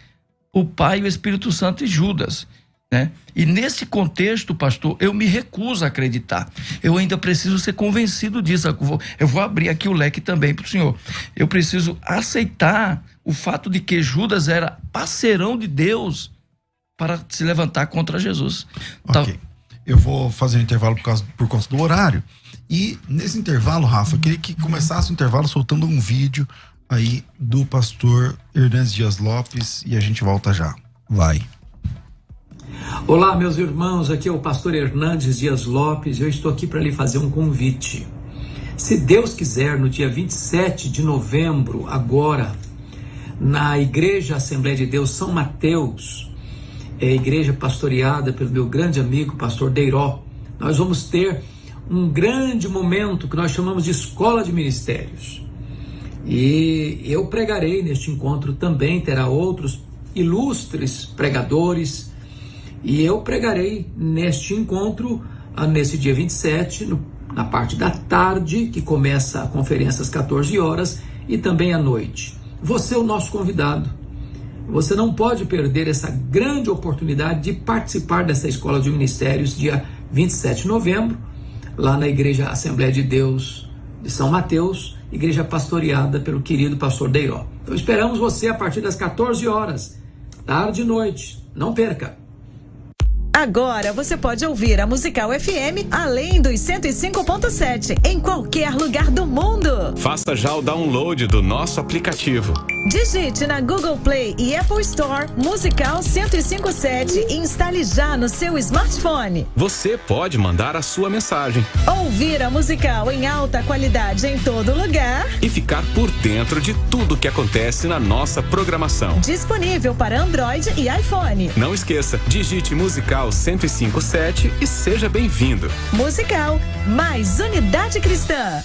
o Pai, o Espírito Santo e Judas, né? E nesse contexto, pastor, eu me recuso a acreditar. Eu ainda preciso ser convencido disso. Eu vou abrir aqui o leque também para o senhor. Eu preciso aceitar o fato de que Judas era parceirão de Deus para se levantar contra Jesus. Ok. Eu vou fazer um intervalo por conta do horário. E nesse intervalo, Rafa, eu queria que começasse o intervalo soltando um vídeo aí do pastor Hernandes Dias Lopes e a gente volta já. Vai. Olá, meus irmãos, aqui é o pastor Hernandes Dias Lopes e eu estou aqui para lhe fazer um convite. Se Deus quiser, no dia 27 de novembro, agora, na Igreja Assembleia de Deus São Mateus, igreja pastoreada pelo meu grande amigo, pastor Deiró, nós vamos ter um grande momento que nós chamamos de Escola de Ministérios. E eu pregarei neste encontro também, terá outros ilustres pregadores, e eu pregarei neste encontro, nesse dia 27, na parte da tarde, que começa a conferência às 14 horas, e também à noite. Você é o nosso convidado. Você não pode perder essa grande oportunidade de participar dessa Escola de Ministérios, dia 27 de novembro, lá na Igreja Assembleia de Deus de São Mateus, igreja pastoreada pelo querido pastor Deiró. Então esperamos você a partir das 14 horas, tarde e noite. Não perca! Agora você pode ouvir a Musical FM além dos 105.7 em qualquer lugar do mundo. Faça já o download do nosso aplicativo. Digite na Google Play e Apple Store Musical 105.7 e instale já no seu smartphone. Você pode mandar a sua mensagem. Ouvir a Musical em alta qualidade em todo lugar. E ficar por dentro de tudo que acontece na nossa programação. Disponível para Android e iPhone. Não esqueça, digite Musical 105.7 e seja bem-vindo. Musical, mais unidade cristã.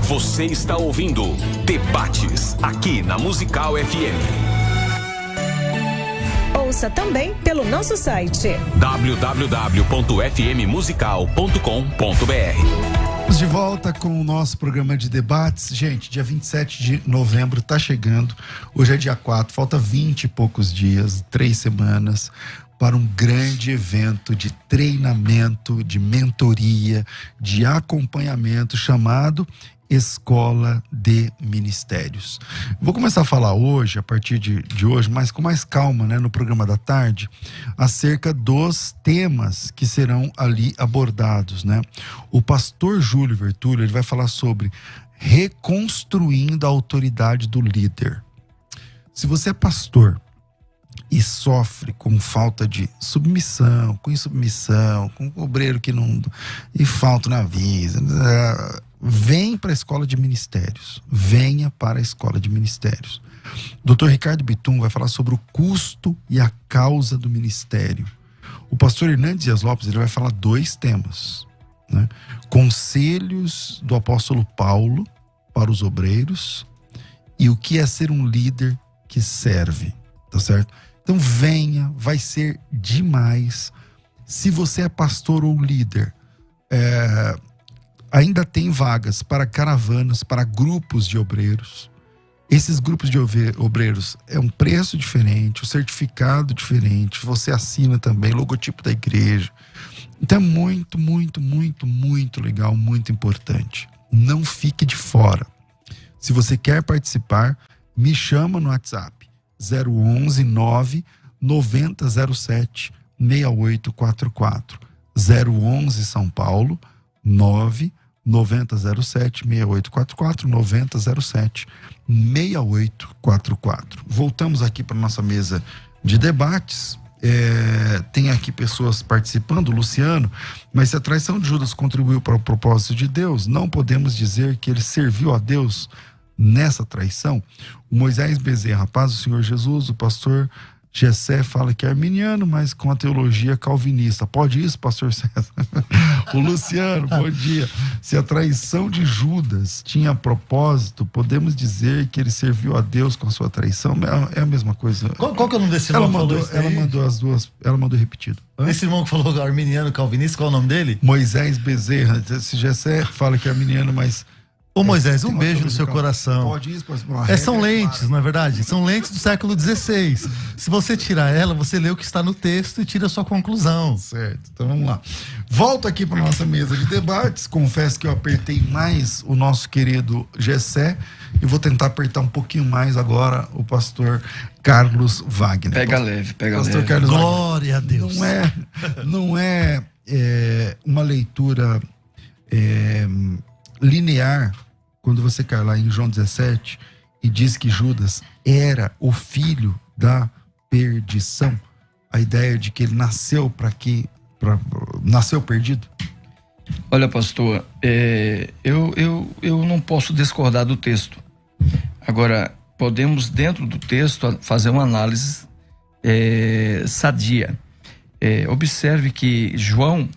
Você está ouvindo Debates, aqui na Musical FM. Ouça também pelo nosso site www.fmmusical.com.br. De volta com o nosso programa de debates. Gente, dia 27 de novembro tá chegando. Hoje é dia 4, falta 20 e poucos dias, 3 semanas, para um grande evento de treinamento, de mentoria, de acompanhamento chamado Escola de Ministérios. Vou começar a falar hoje, a partir de hoje, mas com mais calma, né, no programa da tarde, acerca dos temas que serão ali abordados, né? O pastor Júlio Vertúlio, ele vai falar sobre reconstruindo a autoridade do líder. Se você é pastor e sofre com falta de submissão, com insubmissão, com obreiro que não... e falta na vida... Vem para a Escola de Ministérios. Venha para a Escola de Ministérios. Dr. Ricardo Bitum vai falar sobre o custo e a causa do ministério. O pastor Hernandes Dias Lopes, ele vai falar 2 temas, né? Conselhos do apóstolo Paulo para os obreiros e o que é ser um líder que serve, tá certo? Então venha, vai ser demais. Se você é pastor ou líder, ainda tem vagas para caravanas, para grupos de obreiros. Esses grupos de obreiros é um preço diferente, o certificado diferente, você assina também, logotipo da igreja. Então é muito, muito, muito, muito legal, muito importante. Não fique de fora. Se você quer participar, me chama no WhatsApp 011 9 9007 6844. 011 São Paulo 9 9007 6844 9007 6844. Voltamos aqui para nossa mesa de debates. tem aqui pessoas participando, Luciano, mas se a traição de Judas contribuiu para o propósito de Deus, não podemos dizer que ele serviu a Deus nessa traição. O Moisés Bezerra, paz do Senhor Jesus, o pastor Gessé fala que é arminiano, mas com a teologia calvinista. Pode isso, pastor César? O Luciano, bom dia. Se a traição de Judas tinha propósito, podemos dizer que ele serviu a Deus com a sua traição? É a mesma coisa. Qual que é o nome desse irmão que falou isso aí? Ela mandou as duas, ela mandou repetido. Esse irmão que falou arminiano, calvinista, qual é o nome dele? Moisés Bezerra. Se Gessé fala que é arminiano, mas... Ô Moisés, um beijo no seu coração. Pode isso, são lentes, não é verdade? São lentes do século XVI. Se você tirar ela, você lê o que está no texto e tira a sua conclusão. Certo, então vamos lá. Volto aqui para nossa mesa de debates. Confesso que eu apertei mais o nosso querido Gessé e vou tentar apertar um pouquinho mais agora o pastor Carlos Wagner. Pega leve, pega pastor leve. Carlos Glória Wagner. a Deus. Não é uma leitura linear, quando você cai lá em João 17 e diz que Judas era o filho da perdição, a ideia de que ele nasceu nasceu perdido? Olha, pastor, eu não posso discordar do texto. Agora, podemos, dentro do texto, fazer uma análise sadia. Observe que João,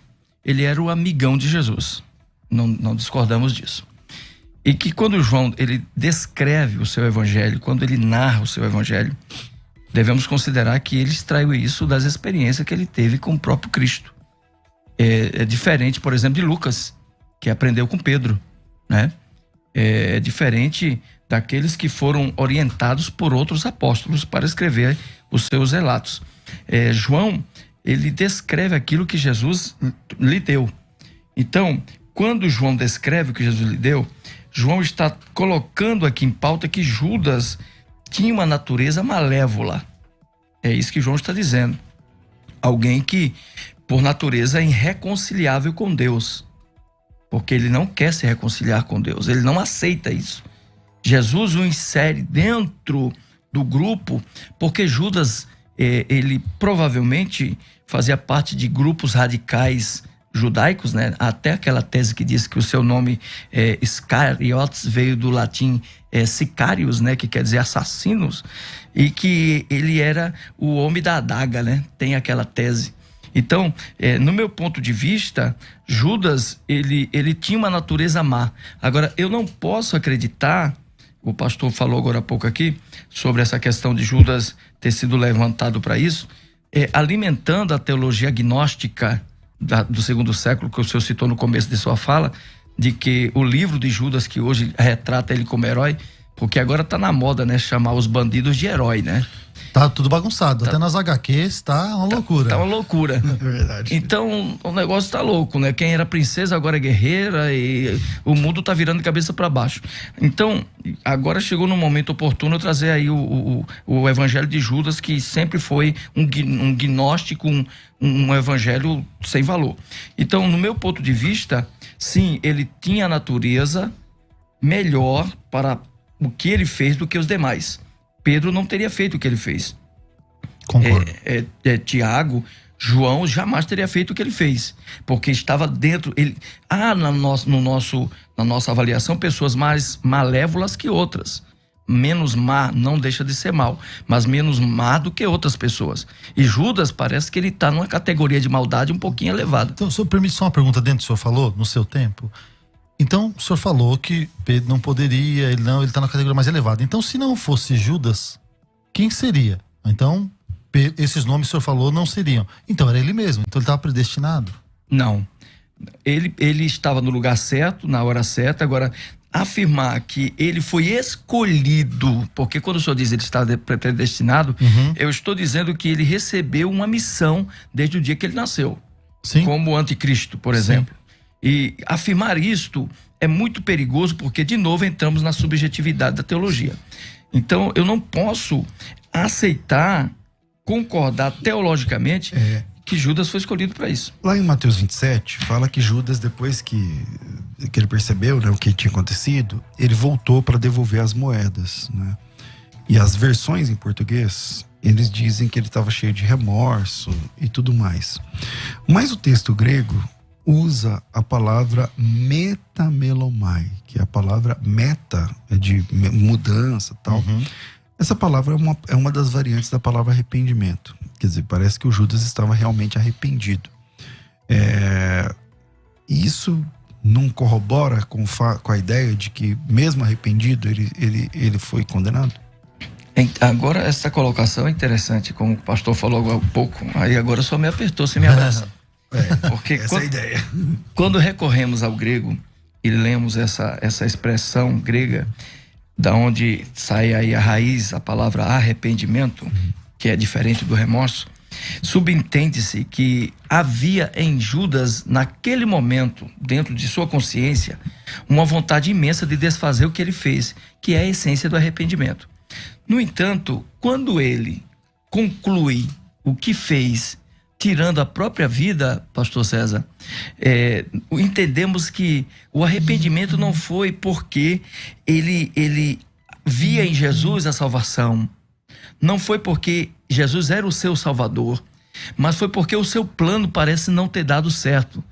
ele era o amigão de Jesus. Não discordamos disso. E que quando João, ele descreve o seu evangelho, quando ele narra o seu evangelho, devemos considerar que ele extraiu isso das experiências que ele teve com o próprio Cristo. É diferente, por exemplo, de Lucas, que aprendeu com Pedro, né? É diferente daqueles que foram orientados por outros apóstolos para escrever os seus relatos. João, ele descreve aquilo que Jesus lhe deu. Então, quando João descreve o que Jesus lhe deu, João está colocando aqui em pauta que Judas tinha uma natureza malévola. É isso que João está dizendo. Alguém que, por natureza, é irreconciliável com Deus. Porque ele não quer se reconciliar com Deus. Ele não aceita isso. Jesus o insere dentro do grupo, porque Judas, ele provavelmente fazia parte de grupos radicais judaicos, né? Até aquela tese que diz que o seu nome Iscariotes veio do latim sicarius, né? Que quer dizer assassinos, e que ele era o homem da adaga, né? Tem aquela tese. Então, no meu ponto de vista, Judas, ele tinha uma natureza má. Agora, eu não posso acreditar, o pastor falou agora há pouco aqui, sobre essa questão de Judas ter sido levantado para isso, alimentando a teologia gnóstica do segundo século, que o senhor citou no começo de sua fala, de que o livro de Judas, que hoje retrata ele como herói, porque agora tá na moda, né, chamar os bandidos de herói, né? Tá tudo bagunçado, até nas HQs tá uma loucura. Tá uma loucura. É verdade. Então, o negócio tá louco, né? Quem era princesa agora é guerreira e o mundo tá virando de cabeça para baixo. Então, agora chegou no momento oportuno eu trazer aí o evangelho de Judas, que sempre foi um gnóstico, um evangelho sem valor. Então, no meu ponto de vista, sim, ele tinha a natureza melhor para o que ele fez do que os demais. Pedro não teria feito o que ele fez. Concordo. Tiago, João jamais teria feito o que ele fez, porque estava dentro. Na nossa avaliação, pessoas mais malévolas que outras. Menos má não deixa de ser mal, mas menos má do que outras pessoas. E Judas parece que ele está numa categoria de maldade um pouquinho elevada. Então, o senhor permite só uma pergunta dentro do que o senhor falou, no seu tempo? Então, o senhor falou que Pedro não poderia, ele está na categoria mais elevada. Então, se não fosse Judas, quem seria? Então, esses nomes que o senhor falou não seriam. Então, era ele mesmo, então ele estava predestinado? Não. Ele estava no lugar certo, na hora certa. Agora, afirmar que ele foi escolhido, porque quando o senhor diz ele estava predestinado, eu estou dizendo que ele recebeu uma missão desde o dia que ele nasceu. Sim. Como o anticristo, por exemplo. E afirmar isto é muito perigoso, porque, de novo, entramos na subjetividade da teologia. Então, eu não posso aceitar, concordar teologicamente que Judas foi escolhido para isso. Lá em Mateus 27, fala que Judas, depois que ele percebeu, né, o que tinha acontecido, ele voltou para devolver as moedas, né? E as versões em português, eles dizem que ele estava cheio de remorso e tudo mais. Mas o texto grego usa a palavra metamelomai, que é a palavra meta, é de mudança e tal. Essa palavra é uma das variantes da palavra arrependimento. Quer dizer, parece que o Judas estava realmente arrependido. Isso não corrobora com a ideia de que, mesmo arrependido, ele foi condenado? Agora, essa colocação é interessante, como o pastor falou há pouco. Aí agora só me apertou, você me abraça. Porque essa é a ideia. Quando recorremos ao grego e lemos essa expressão grega, da onde sai aí a raiz, a palavra arrependimento, que é diferente do remorso, subentende-se que havia em Judas, naquele momento, dentro de sua consciência, uma vontade imensa de desfazer o que ele fez, que é a essência do arrependimento. No entanto, quando ele conclui o que fez, tirando a própria vida, pastor César, entendemos que o arrependimento não foi porque ele via em Jesus a salvação, não foi porque Jesus era o seu salvador, mas foi porque o seu plano parece não ter dado certo.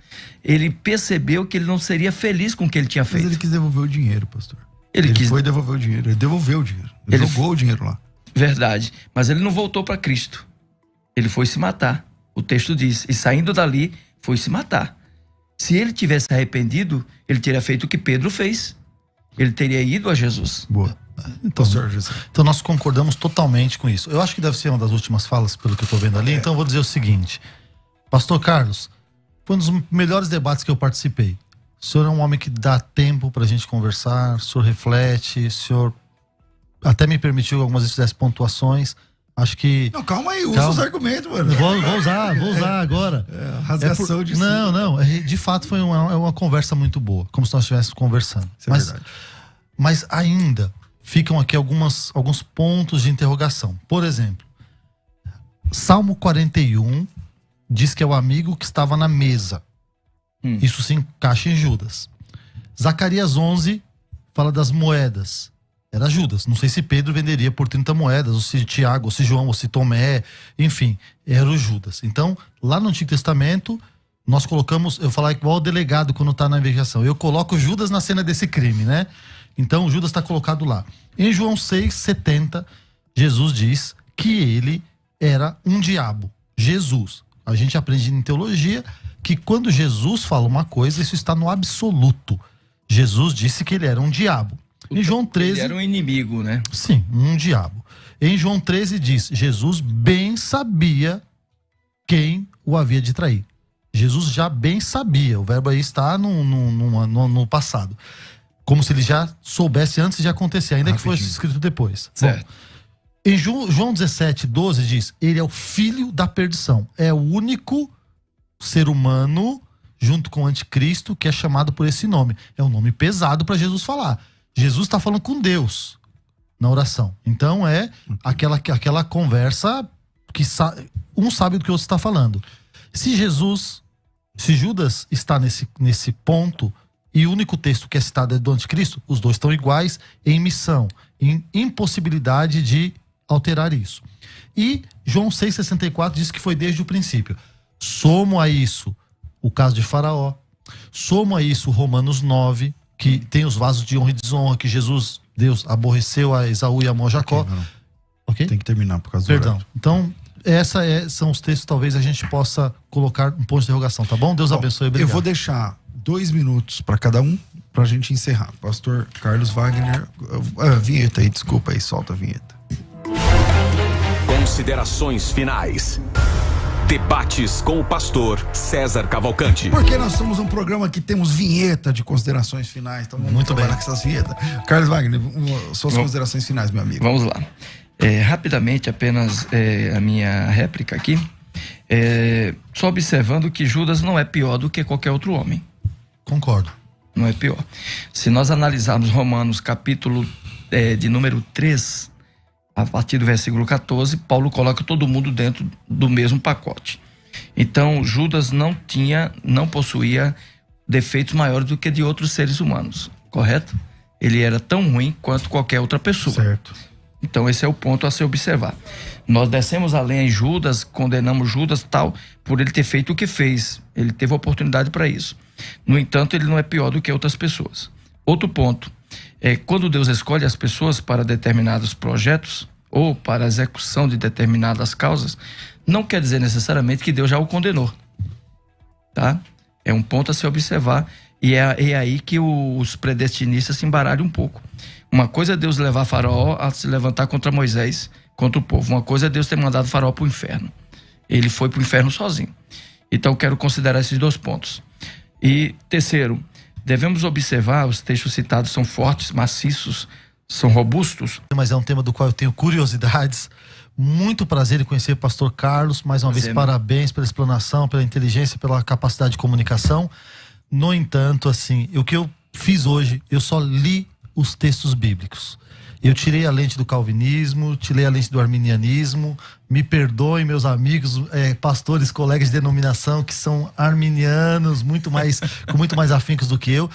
Ele percebeu que ele não seria feliz com o que ele tinha feito. Mas ele quis devolver o dinheiro, pastor. Ele foi devolver o dinheiro, ele devolveu o dinheiro. Ele jogou o dinheiro lá. Verdade, mas ele não voltou para Cristo. Ele foi se matar. O texto diz, e saindo dali, foi se matar. Se ele tivesse arrependido, ele teria feito o que Pedro fez. Ele teria ido a Jesus. Boa. Então nós concordamos totalmente com isso. Eu acho que deve ser uma das últimas falas, pelo que eu estou vendo ali. Então eu vou dizer o seguinte: pastor Carlos, foi um dos melhores debates que eu participei. O senhor é um homem que dá tempo pra gente conversar, o senhor reflete, o senhor até me permitiu algumas dessas pontuações. Acho que... Não, calma aí, usa os argumentos, mano. Vou usar agora. Rasgação de Não, de fato foi uma conversa muito boa, como se nós estivéssemos conversando. Isso é verdade. Mas ainda ficam aqui alguns pontos de interrogação. Por exemplo, Salmo 41 diz que é o amigo que estava na mesa. Isso se encaixa em Judas. Zacarias 11 fala das moedas. Era Judas. Não sei se Pedro venderia por 30 moedas, ou se Tiago, ou se João, ou se Tomé, enfim, era o Judas. Então, lá no Antigo Testamento, nós colocamos, eu falar igual o delegado quando está na investigação, eu coloco Judas na cena desse crime, né? Então, Judas está colocado lá. Em João 6,70, Jesus diz que ele era um diabo. Jesus. A gente aprende em teologia que quando Jesus fala uma coisa, isso está no absoluto. Jesus disse que ele era um diabo. Em João 13... Ele era um inimigo, né? Sim, um diabo. Em João 13 diz, Jesus bem sabia quem o havia de trair. Jesus já bem sabia. O verbo aí está no passado. Como se ele já soubesse antes de acontecer, ainda que fosse escrito depois. Certo. Bom, em João 17:12 diz, ele é o filho da perdição. É o único ser humano, junto com o anticristo, que é chamado por esse nome. É um nome pesado para Jesus falar. Jesus está falando com Deus na oração. Então é aquela conversa que um sabe do que o outro está falando. Se Judas está nesse ponto, e o único texto que é citado é do anticristo, os dois estão iguais em missão, em impossibilidade de alterar isso. E João 6,64 diz que foi desde o princípio. Somo a isso o caso de Faraó, somo a isso Romanos 9, que tem os vasos de honra e desonra, que Deus aborreceu a Esaú e amou a Jacó. Okay? Tem que terminar por causa do Perdão. horário. Então, são os textos, talvez a gente possa colocar um ponto de interrogação, tá bom? Deus abençoe, obrigado. Eu vou deixar 2 minutos para cada um, pra gente encerrar. Pastor Carlos Wagner, vinheta aí, desculpa aí, solta a vinheta. Considerações finais. Debates com o pastor César Cavalcante. Porque nós somos um programa que temos vinheta de considerações finais, então vamos trabalhar com essas vinhetas. Carlos Wagner, suas considerações finais, meu amigo. Vamos lá. Rapidamente, apenas a minha réplica aqui. Só observando que Judas não é pior do que qualquer outro homem. Concordo. Não é pior. Se nós analisarmos Romanos capítulo de número 3, a partir do versículo 14, Paulo coloca todo mundo dentro do mesmo pacote. Então, Judas não possuía defeitos maiores do que de outros seres humanos, correto? Ele era tão ruim quanto qualquer outra pessoa. Certo. Então esse é o ponto a se observar. Nós descemos a lenha em Judas, condenamos Judas tal, por ele ter feito o que fez. Ele teve oportunidade para isso. No entanto, ele não é pior do que outras pessoas. Outro ponto é quando Deus escolhe as pessoas para determinados projetos ou para a execução de determinadas causas, não quer dizer necessariamente que Deus já o condenou. Tá? É um ponto a se observar e é aí que os predestinistas se embaralham um pouco. Uma coisa é Deus levar Faraó a se levantar contra Moisés, contra o povo. Uma coisa é Deus ter mandado Faraó para o inferno. Ele foi para o inferno sozinho. Então eu quero considerar esses 2 pontos. E terceiro, devemos observar, os textos citados são fortes, maciços, são robustos. Mas é um tema do qual eu tenho curiosidades. Muito prazer em conhecer o pastor Carlos. Mais uma vez, parabéns pela explanação, pela inteligência, pela capacidade de comunicação. No entanto, assim, o que eu fiz hoje, eu só li os textos bíblicos. Eu tirei a lente do calvinismo, tirei a lente do arminianismo. Me perdoem, meus amigos, pastores, colegas de denominação que são arminianos, com muito mais afincos do que eu.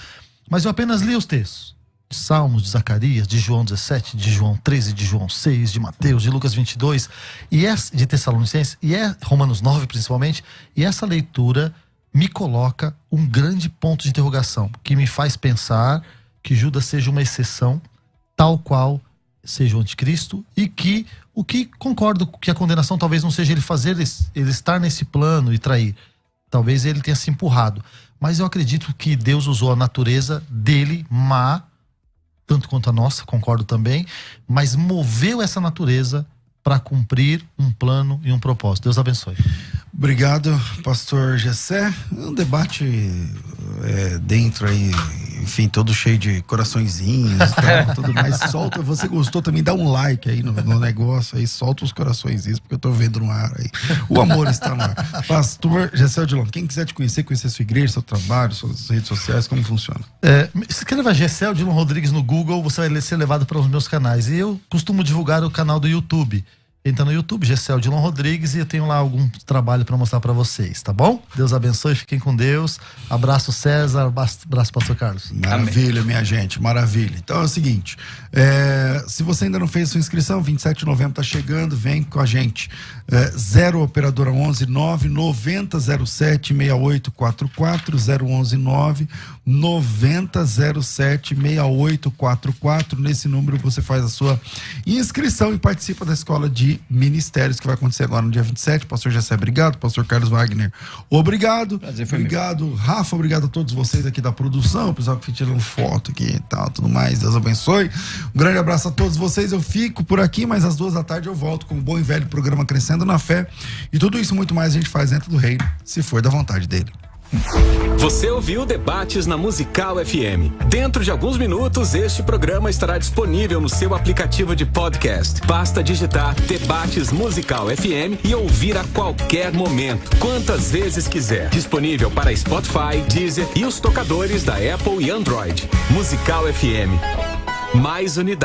Mas eu apenas li os textos. De Salmos, de Zacarias, de João 17, de João 13, de João 6, de Mateus, de Lucas 22, de Tessalonicenses, e Romanos 9 principalmente. E essa leitura me coloca um grande ponto de interrogação, que me faz pensar que Judas seja uma exceção, tal qual seja o anticristo, e que concordo que a condenação talvez não seja ele estar nesse plano e trair. Talvez ele tenha se empurrado. Mas eu acredito que Deus usou a natureza dele, má, tanto quanto a nossa, concordo também, mas moveu essa natureza para cumprir um plano e um propósito. Deus abençoe. Obrigado, pastor Gessé. Um debate dentro aí, enfim, todo cheio de coraçõezinhos e tal, tudo mais. Solta, você gostou também, dá um like aí no negócio aí, solta os coraçõezinhos, porque eu tô vendo no ar aí. O amor está no ar. Pastor Gessé Odilon, quem quiser te conhecer sua igreja, seu trabalho, suas redes sociais, como funciona? Escreva Gessé Odilon Rodrigues no Google, você vai ser levado para os meus canais. E eu costumo divulgar o canal do YouTube. Entra no YouTube, Gessé Odilon Rodrigues, e eu tenho lá algum trabalho para mostrar para vocês, tá bom? Deus abençoe, fiquem com Deus. Abraço, César, abraço, pastor Carlos. Maravilha, amém. Minha gente, maravilha. Então é o seguinte, se você ainda não fez sua inscrição, 27 de novembro tá chegando, vem com a gente. 0 operadora 11 9 90 07 6844, 011 9 90 07 6844. Nesse número você faz a sua inscrição e participa da escola de ministérios que vai acontecer agora no dia 27. Pastor Gessé, obrigado. Pastor Carlos Wagner, obrigado. Prazer, foi obrigado, meu. Rafa, obrigado a todos vocês aqui da produção, o pessoal que tirando foto aqui e tal, tudo mais. Deus abençoe. Um grande abraço a todos vocês. Eu fico por aqui, mas às 2 da tarde eu volto com o bom e velho programa Crescendo na Fé. E tudo isso muito mais a gente faz dentro do reino, se for da vontade dele. Você ouviu Debates na Musical FM. Dentro de alguns minutos, este programa estará disponível no seu aplicativo de podcast. Basta digitar Debates Musical FM e ouvir a qualquer momento, quantas vezes quiser. Disponível para Spotify, Deezer e os tocadores da Apple e Android. Musical FM. Mais unidade.